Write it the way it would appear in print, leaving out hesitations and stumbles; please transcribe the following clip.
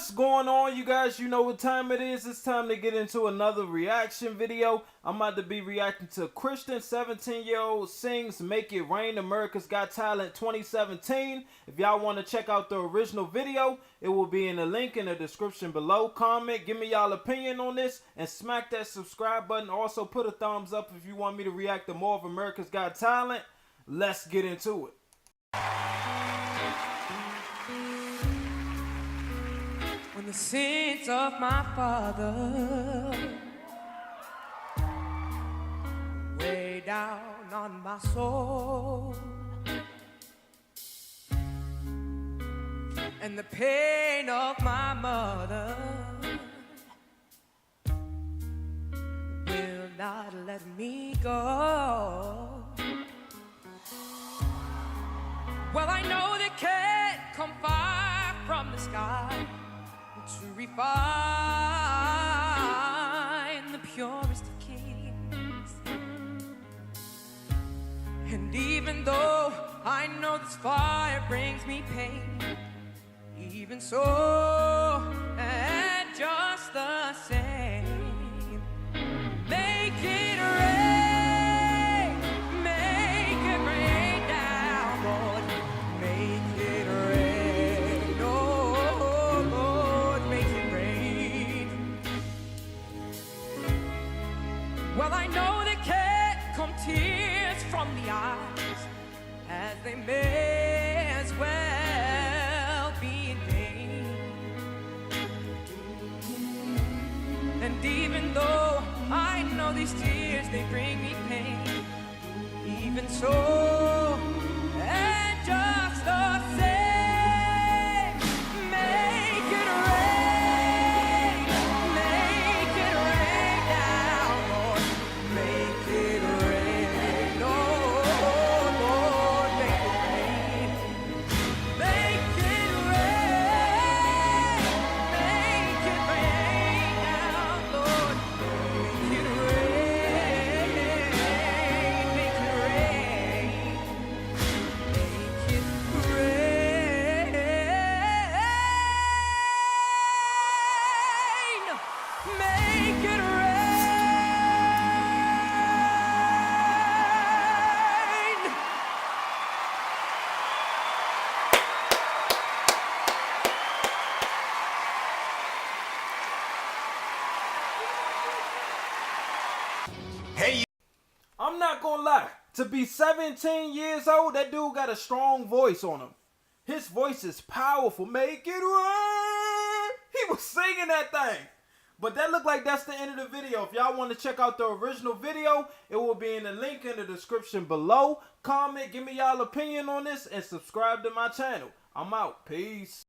What's going on, you guys? You know what time it is. It's time to get into another reaction video. I'm about to be reacting to Christian 17-year-old sings Make It Rain America's Got Talent 2017. If y'all want to check out the original video, it will be in the link in the description below. Comment, give me y'all opinion on this, and smack that subscribe button. Also put a thumbs up if you want me to react to more of America's Got Talent. Let's get into it. When the sins of my father weigh down on my soul, and the pain of my mother will not let me go. Well, I know they can't come far from the sky to refine the purest of kings. And even though I know this fire brings me pain, even so, and just the same, make it rain, make it rain down, Lord, make it rain, oh Lord, make it rain. Well, I know there can't come tears from the eyes, as they may as well be in vain. And even though I know these tears, they bring me pain, even so, and just the same, make it rain down, Lord, make it rain, oh Lord, make it rain, make it rain down, Lord, make it rain, make it rain, make it rain, make it rain. I'm not gonna lie, to be 17 years old, that dude got a strong voice on him. His voice is powerful. Make it rain. He was singing that thing. But that looked like that's the end of the video. If y'all want to check out the original video, it will be in the link in the description below. Comment, give me y'all opinion on this, and subscribe to my channel. I'm out. Peace.